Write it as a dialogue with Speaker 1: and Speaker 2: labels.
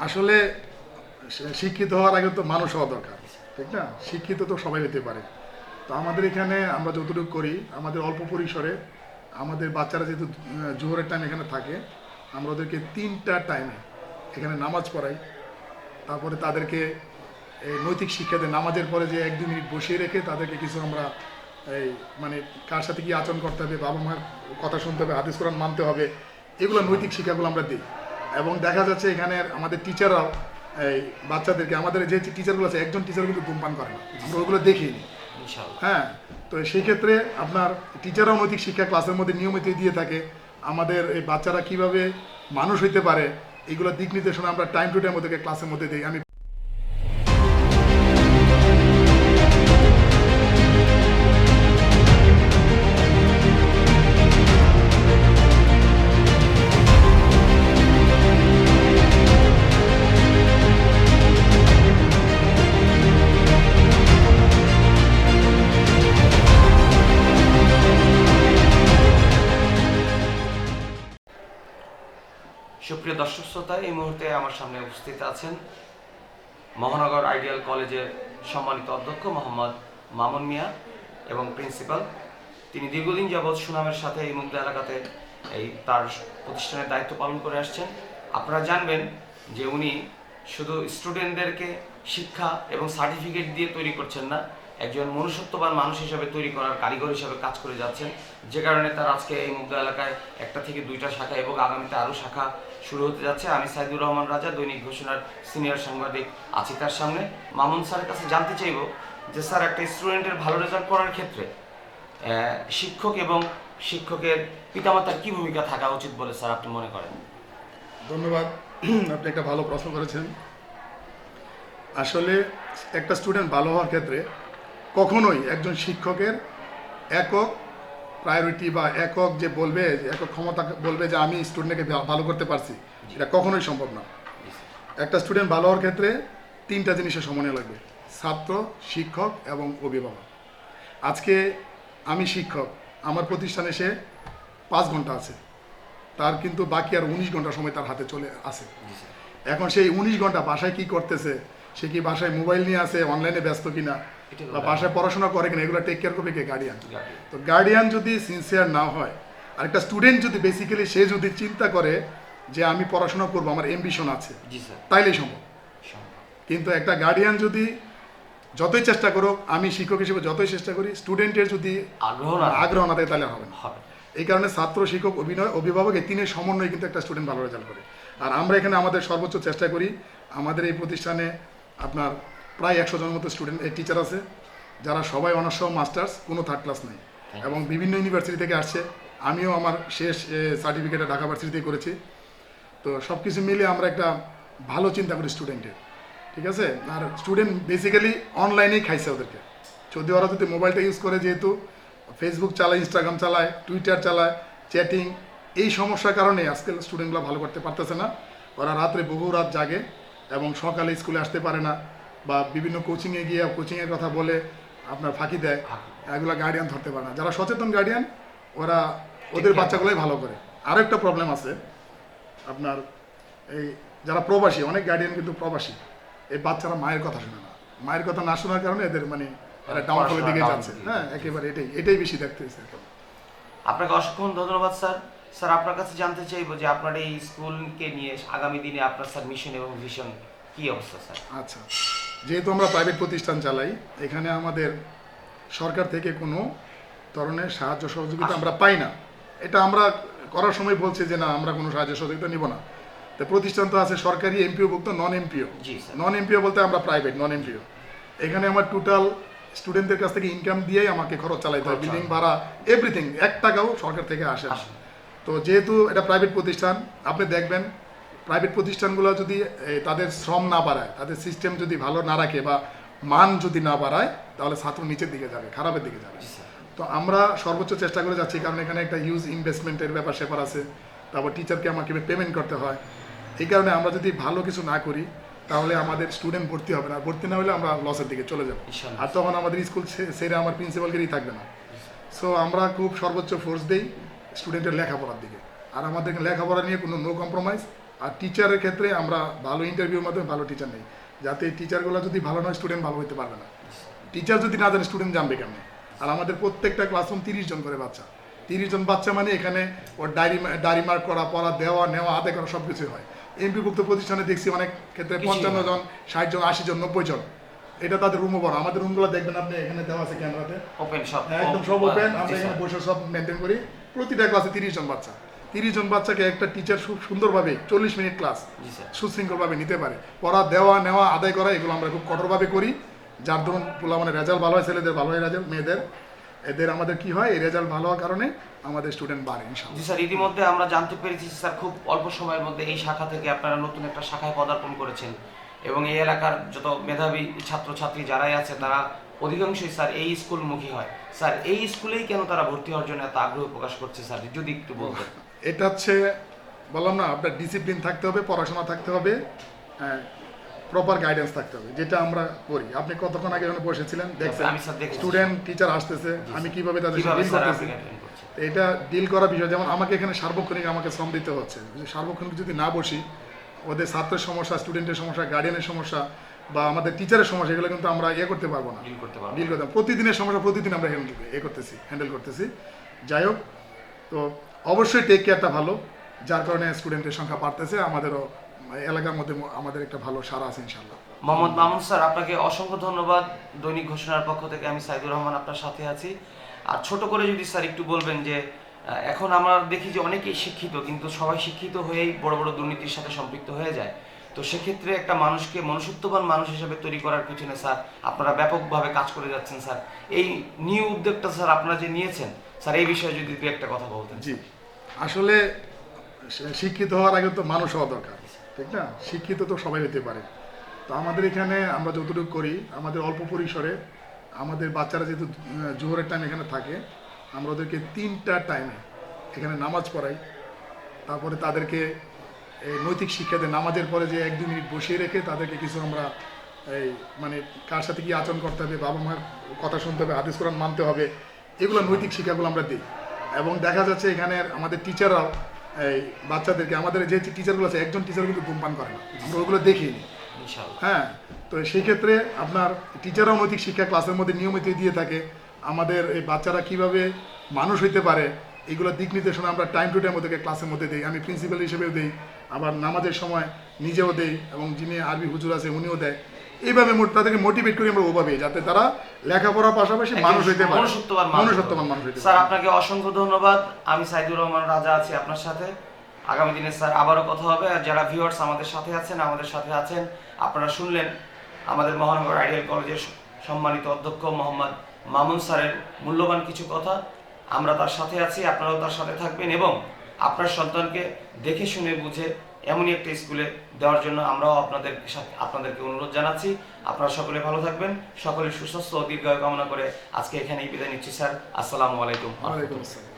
Speaker 1: আসলে শিক্ষিত হওয়ার আগে তো মানুষ হওয়া দরকার, ঠিক না? শিক্ষিত তো সবাই হতে পারে। তো আমাদের এখানে আমরা যতটুকু করি আমাদের অল্প পরিসরে আমাদের বাচ্চারা যেহেতু জোহরের টাইম এখানে থাকে, আমরা ওদেরকে 3টা টাইমে এখানে নামাজ পড়াই। তারপরে তাদেরকে এই নৈতিক শিক্ষা দেয়। নামাজের পরে যে 1-2 মিনিট বসিয়ে রেখে তাদেরকে কিছু আমরা এই মানে কার সাথে কি আচরণ করতে হবে, বাবা মার কথা শুনতে হবে, হাদিস কোরআন মানতে হবে, এগুলো নৈতিক শিক্ষাগুলো আমরা দিই। এবং দেখা যাচ্ছে এখানে আমাদের টিচাররাও এই বাচ্চাদেরকে, আমাদের যে টিচারগুলো আছে একজন টিচার কিন্তু ধূমপান করে না, আমরা ওগুলো দেখিনি। হ্যাঁ, তো সেই ক্ষেত্রে আপনার টিচাররাও নৈতিক শিক্ষা ক্লাসের মধ্যে নিয়মিত দিয়ে থাকে। আমাদের এই বাচ্চারা কিভাবে মানুষ হইতে পারে এগুলো দিক নির্দেশনা আমরা টাইম টু টাইম ওদেরকে ক্লাসের মধ্যে দিই। আমি
Speaker 2: সুপ্রিয় দর্শক শ্রোতা, এই মুহূর্তে আমার সামনে উপস্থিত আছেন মহানগর আইডিয়াল কলেজের সম্মানিত অধ্যক্ষ মোহাম্মদ মামুন মিয়া এবং প্রিন্সিপাল। তিনি দীর্ঘদিন যাবৎ সুনামের সাথে এই মুগ্ধ এলাকাতে তার প্রতিষ্ঠানের দায়িত্ব পালন করে আসছেন। আপনারা জানবেন যে উনি শুধু স্টুডেন্টদেরকে শিক্ষা এবং সার্টিফিকেট দিয়ে তৈরি করছেন না, একজন মনুষ্যত্ববান মানুষ হিসেবে তৈরি করার কারিগর হিসেবে কাজ করে যাচ্ছেন। যে কারণে তার আজকে এই মুগ্ধ এলাকায় 1টা থেকে 2টা শাখা এবং আগামীতে আরও শাখা শুরু হতে যাচ্ছে। আমি সাইদুর রহমান রাজা, দৈনিক ঘোষণার সিনিয়র সাংবাদিক আছি তার সামনে। মামুন স্যারের কাছে জানতে চাইব যে স্যার, একটা স্টুডেন্টের ভালো রেজাল্ট করার ক্ষেত্রে শিক্ষক এবং শিক্ষকের পিতামাতার কী ভূমিকা থাকা উচিত বলে স্যার আপনি মনে করেন?
Speaker 1: ধন্যবাদ, আপনি একটা ভালো প্রশ্ন করেছেন। আসলে একটা স্টুডেন্ট ভালো হওয়ার ক্ষেত্রে কখনোই একজন শিক্ষকের একক প্রায়োরিটি বা একক যে বলবে, একক ক্ষমতা বলবে যে আমি স্টুডেন্টকে ভালো করতে পারছি, এটা কখনোই সম্ভব না। একটা স্টুডেন্ট ভালো হওয়ার ক্ষেত্রে 3টা জিনিসের সমন্বয় লাগবে: ছাত্র, শিক্ষক এবং অভিভাবক। আজকে আমি শিক্ষক, আমার প্রতিষ্ঠানে সে 5 ঘন্টা আছে, তার কিন্তু বাকি আর 19 ঘন্টা সময় তার হাতে চলে আসে। এখন সেই 19 ঘন্টা বাসায় কি করতেছে, সে কি বাসায় মোবাইল নিয়ে আসে, অনলাইনে ব্যস্ত কিনা, বা বাসায় পড়াশোনা করে কিনা, এগুলো টেক কেয়ার করবে কে? গার্ডিয়ান। তো গার্ডিয়ান যদি সিনসিয়ার না হয়, আর একটা স্টুডেন্ট যদি বেসিক্যালি সে যদি চিন্তা করে যে আমি পড়াশোনা করবো, আমার এমবিশন আছে, তাইলেই সম্ভব। কিন্তু একটা গার্ডিয়ান যদি যতই চেষ্টা করুক, আমি শিক্ষক হিসেবে যতই চেষ্টা করি, স্টুডেন্টের যদি আগ্রহ না থাকে তাহলে হবে না। এই কারণে ছাত্র, শিক্ষক, অভিভাবক এই 3-এর সমন্বয় কিন্তু একটা স্টুডেন্ট ভালো রেজাল্ট করে। আর আমরা এখানে আমাদের সর্বোচ্চ চেষ্টা করি। আমাদের এই প্রতিষ্ঠানে আপনার প্রায় 100 জনের মতো স্টুডেন্ট টিচার আছে, যারা সবাই অনার্স সহ মাস্টার্স, কোনো থার্ড ক্লাস নেই, এবং বিভিন্ন ইউনিভার্সিটি থেকে আসছে। আমিও আমার শেষ সার্টিফিকেটে ঢাকা ভার্সিটিতে করেছি। তো সব কিছু মিলে আমরা একটা ভালো চিন্তা করি স্টুডেন্টের, ঠিক আছে? আর স্টুডেন্ট বেসিক্যালি অনলাইনেই খাইছে ওদেরকে। যদি ওরা যদি মোবাইলটা ইউজ করে, যেহেতু ফেসবুক চালায়, ইনস্টাগ্রাম চালায়, টুইটার চালায়, চ্যাটিং, এই সমস্যার কারণে আজকাল স্টুডেন্টগুলো ভালো করতে পারতেছে না। ওরা রাত্রে বহু রাত জাগে এবং সকালে স্কুলে আসতে পারে না, বা বিভিন্ন কোচিংয়ে গিয়ে কোচিংয়ের কথা বলে আপনার ফাঁকি দেয়। এগুলো গার্ডিয়ান ধরতে পারে না। যারা সচেতন গার্ডিয়ান, ওরা ওদের বাচ্চাগুলোই ভালো করে। আরও একটা প্রবলেম আছে আপনার, এই যারা প্রবাসী, অনেক গার্ডিয়ান কিন্তু প্রবাসী, এই বাচ্চারা মায়ের কথা শোনে না। মায়ের কথা না শোনার কারণে এদের মানে ডাউনফলের দিকে যাচ্ছে। হ্যাঁ, একেবারে এটাই বেশি দেখতেছে।
Speaker 2: আপনাকে অসংখ্য ধন্যবাদ স্যার। স্যার, আপনার কাছে জানতে চাইবো যে আপনার এই স্কুলকে নিয়ে আগামী দিনে আপনার স্যার মিশন এবং ভিশন কি অবস্থা স্যার?
Speaker 1: আচ্ছা, যেহেতু আমরা প্রাইভেট প্রতিষ্ঠান চালাই, এখানে আমাদের সরকার থেকে কোনো ধরনের সাহায্য সহযোগিতা আমরা পাই না। এটা আমরা করার সময় বলছে যে না, আমরা কোনো সাহায্য সহযোগিতা নিব না। তো প্রতিষ্ঠান তো আছে সরকারি, এমপিও ভুক্ত, নন এমপিও। নন এমপিও বলতে আমরা প্রাইভেট, নন এমপিও। এখানে আমার টোটাল স্টুডেন্টদের কাছ থেকে ইনকাম দিয়েই আমাকে খরচ চালাইতে হয়, বিল্ডিং ভাড়া, এভরিথিং। 1 টাকাও সরকার থেকে আসে না। তো যেহেতু এটা প্রাইভেট প্রতিষ্ঠান, আপনি দেখবেন প্রাইভেট প্রতিষ্ঠানগুলো যদি তাদের শ্রম না বাড়ায়, তাদের সিস্টেম যদি ভালো না রাখে বা মান যদি না বাড়ায়, তাহলে ছাত্র নিচের দিকে যাবে, খারাপের দিকে যাবে। তো আমরা সর্বোচ্চ চেষ্টা করে যাচ্ছি, কারণ এখানে একটা হিউজ ইনভেস্টমেন্টের ব্যাপার স্যাপার আছে। তারপর টিচারকে আমাকে পেমেন্ট করতে হয়। এই কারণে আমরা যদি ভালো কিছু না করি, তাহলে আমাদের স্টুডেন্ট ভর্তি হবে না। ভর্তি না হলে আমরা লসের দিকে চলে যাব, আর তখন আমাদের স্কুল ছেড়ে আমার প্রিন্সিপালগিরি থাকবে না। সো আমরা খুব সর্বোচ্চ ফোর্স দিই স্টুডেন্টের লেখাপড়ার দিকে। আর আমাদের লেখাপড়া নিয়ে কোনো নো কম্প্রোমাইজ, আর টিচারের ক্ষেত্রে আমরা ভালো ইন্টারভিউর মাধ্যমে ভালো টিচার নেই, যাতে এই টিচারগুলো যদি ভালো নয় স্টুডেন্ট ভালো হতে পারবে না। টিচার যদি না জানে স্টুডেন্ট জানবে কেমন? আর আমাদের প্রত্যেকটা ক্লাসরুম 30 জন করে বাচ্চা, 30 জন বাচ্চা মানে এখানে ওর ডায়েরি মার্ক করা, পড়া দেওয়া নেওয়া আদায় করা সব কিছু হয়। এমপিভুক্ত প্রতিষ্ঠানে দেখছি অনেক ক্ষেত্রে 55 জন, 60 জন, 80 জন, 90 জন। এটা তাদের রুমও বড়। আমাদের রুমগুলো দেখবেন আপনি, এখানে দেওয়া আছে ক্যামেরাতে,
Speaker 2: ওপেন সব,
Speaker 1: একদম সব ওপেন। আমরা এখানে বসে সব মেনটেন করি। প্রতিটা ক্লাসে 30 জন বাচ্চা, 30 জন বাচ্চাকে একটা টিচার খুব সুন্দরভাবে 40 মিনিট ক্লাস
Speaker 2: জি স্যার।
Speaker 1: সুশৃঙ্খলভাবে নিতে পারে। পড়া দেওয়া নেওয়া আদায় করা এগুলো আমরা খুব কঠোরভাবে করি, যার ধরুন মানে রেজাল্ট ভালো হয়, ছেলেদের ভালো হয় রেজাল্ট, মেয়েদের এদের আমাদের কি হয়, এই রেজাল্ট ভালো হওয়ার কারণে আমাদের স্টুডেন্ট বাড়ে ইনশাআল্লাহ।
Speaker 2: জি স্যার, ইতিমধ্যে আমরা জানতে পেরেছি স্যার খুব অল্প সময়ের মধ্যে এই শাখা থেকে আপনারা নতুন একটা শাখায় পদার্পণ করেছেন এবং এই এলাকার যত মেধাবী ছাত্রছাত্রী যারাই আছে তারা অধিকাংশই স্যার এই স্কুলমুখী হয়। স্যার এই স্কুলেই কেন তারা ভর্তি হওয়ার জন্য এত আগ্রহ প্রকাশ করছে স্যার, যদি একটু বলতেন।
Speaker 1: এটা হচ্ছে বললাম না, আপনার ডিসিপ্লিন থাকতে হবে, পড়াশোনা থাকতে হবে, প্রপার গাইডেন্স থাকতে হবে, যেটা আমরা করি। আপনি কতক্ষণ আগে যখন বসেছিলেন দেখছেন
Speaker 2: আমি স্যার দেখেছি।
Speaker 1: স্টুডেন্ট টিচার আসতেছে, আমি কিভাবে তাদের
Speaker 2: কিভাবে
Speaker 1: ডিল
Speaker 2: স্যার
Speaker 1: করতেছি,
Speaker 2: আপনি attend করছেন?
Speaker 1: এটা ডিল করার বিষয়। যেমন আমাকে এখানে সার্বক্ষণিক আমাকে শ্রম দিতে হচ্ছে, সার্বক্ষণিক যদি না বসি, ওদের ছাত্রের সমস্যা, স্টুডেন্টের সমস্যা, গার্ডিয়ানের সমস্যা বা আমাদের টিচারের সমস্যা, এগুলো কিন্তু আমরা করতে পারবো না,
Speaker 2: ডিল করতে পারবো।
Speaker 1: ডিল করতে। প্রতিদিনের সমস্যা প্রতিদিন আমরা হ্যান্ডেল করতেছি। যাই হোক, তো অবশ্যই টেক কেয়ারটা ভালো, যার কারণে স্টুডেন্টের সংখ্যা বাড়তেছে। আমাদেরও এলাকার মধ্যে আমাদের একটা ভালো সারা আছে ইনশাআল্লাহ।
Speaker 2: মোহাম্মদ মামুন স্যার, আপনাকে অসংখ্য ধন্যবাদ। দৈনিক ঘোষণার পক্ষ থেকে আমি সাইদুর রহমান আপনার সাথে আছি। আর ছোট করে যদি স্যার একটু বলবেন যে এখন আমরা দেখি যে অনেকেই শিক্ষিত, কিন্তু সবাই শিক্ষিত হয়েই বড় বড় দুর্নীতির সাথে সম্পৃক্ত হয়ে যায়। তো সেক্ষেত্রে একটা মানুষকে মনুষ্যত্ববান মানুষ হিসেবে তৈরি করার পিছনে স্যার আপনারা ব্যাপকভাবে কাজ করে যাচ্ছেন। স্যার এই নিউ উদ্যোগটা স্যার আপনারা যে নিয়েছেন স্যার, এই বিষয়ে যদি দু একটা কথা বলতেন।
Speaker 1: জি, আসলে শিক্ষিত হওয়ার আগে তো মানুষ হওয়া দরকার, ঠিক না? শিক্ষিত তো সবাই হতে পারে। তো আমাদের এখানে আমরা যতটুকু করি, আমাদের অল্প পরিসরে আমাদের বাচ্চারা যেহেতু জোহরের টাইম এখানে থাকে, আমরা ওদেরকে 3টা টাইমে এখানে নামাজ পড়াই। তারপরে তাদেরকে এই নৈতিক শিক্ষা দেয়। নামাজের পরে যে 1-2 মিনিট বসিয়ে রেখে তাদেরকে কিছু আমরা এই মানে কার সাথে কি আচরণ করতে হবে, বাবা মার কথা শুনতে হবে, হাদিস কোরআন মানতে হবে, এগুলো নৈতিক শিক্ষাগুলো আমরা দিই। এবং দেখা যাচ্ছে এখানে আমাদের টিচাররাও এই বাচ্চাদেরকে, আমাদের যে টিচারগুলো আছে, একজন টিচার কিন্তু ধূমপান করে না, আমরা ওগুলো দেখিনি।
Speaker 2: ইনশাআল্লাহ।
Speaker 1: হ্যাঁ, তো সেই ক্ষেত্রে আপনার টিচাররাও নৈতিক শিক্ষা ক্লাসের মধ্যে নিয়মিত দিয়ে থাকে। আমাদের এই বাচ্চারা কিভাবে মানুষ হইতে পারে এগুলো দিক নির্দেশনা আমরা টাইম টু টাইম ওদেরকে ক্লাসের মধ্যে দিই। আমি প্রিন্সিপাল হিসেবেও দিই, আবার নামাজের সময় নিজেও দেই, এবং যিনি আরবি হুজুর আছে উনিও দেয়। এইভাবে তাদেরকে মোটিভেট করি আমরা ওভাবে, যাতে তারা লেখাপড়ার পাশাপাশি মানুষ হইতে পারে, মনুষ্যত্ববান মানুষ হইতে পারে।
Speaker 2: স্যার আপনাকে অসংখ্য ধন্যবাদ। আমি সাইদুর রহমান রাজা আছি আপনার সাথে। আগামী দিনে স্যার আবারও কথা হবে। আর যারা ভিউয়ার্স আমাদের সাথে আছেন, আপনারা শুনলেন আমাদের মহানগর আইডিয়াল কলেজের সম্মানিত অধ্যক্ষ মোহাম্মদ মামুন স্যারের মূল্যবান কিছু কথা। আমরা তার সাথে আছি, আপনারাও তার সাথে থাকবেন এবং আপনার সন্তানকে দেখে শুনে বুঝে এমনই একটা স্কুলে দেওয়ার জন্য আমরাও আপনাদেরকে অনুরোধ জানাচ্ছি। আপনারা সকলে ভালো থাকবেন, সকলের সুস্বাস্থ্য ও দীর্ঘায়ু কামনা করে আজকে এখানেই বিদায় নিচ্ছি স্যার। আসসালামু আলাইকুম।
Speaker 1: ওয়ালাইকুম আসসালাম।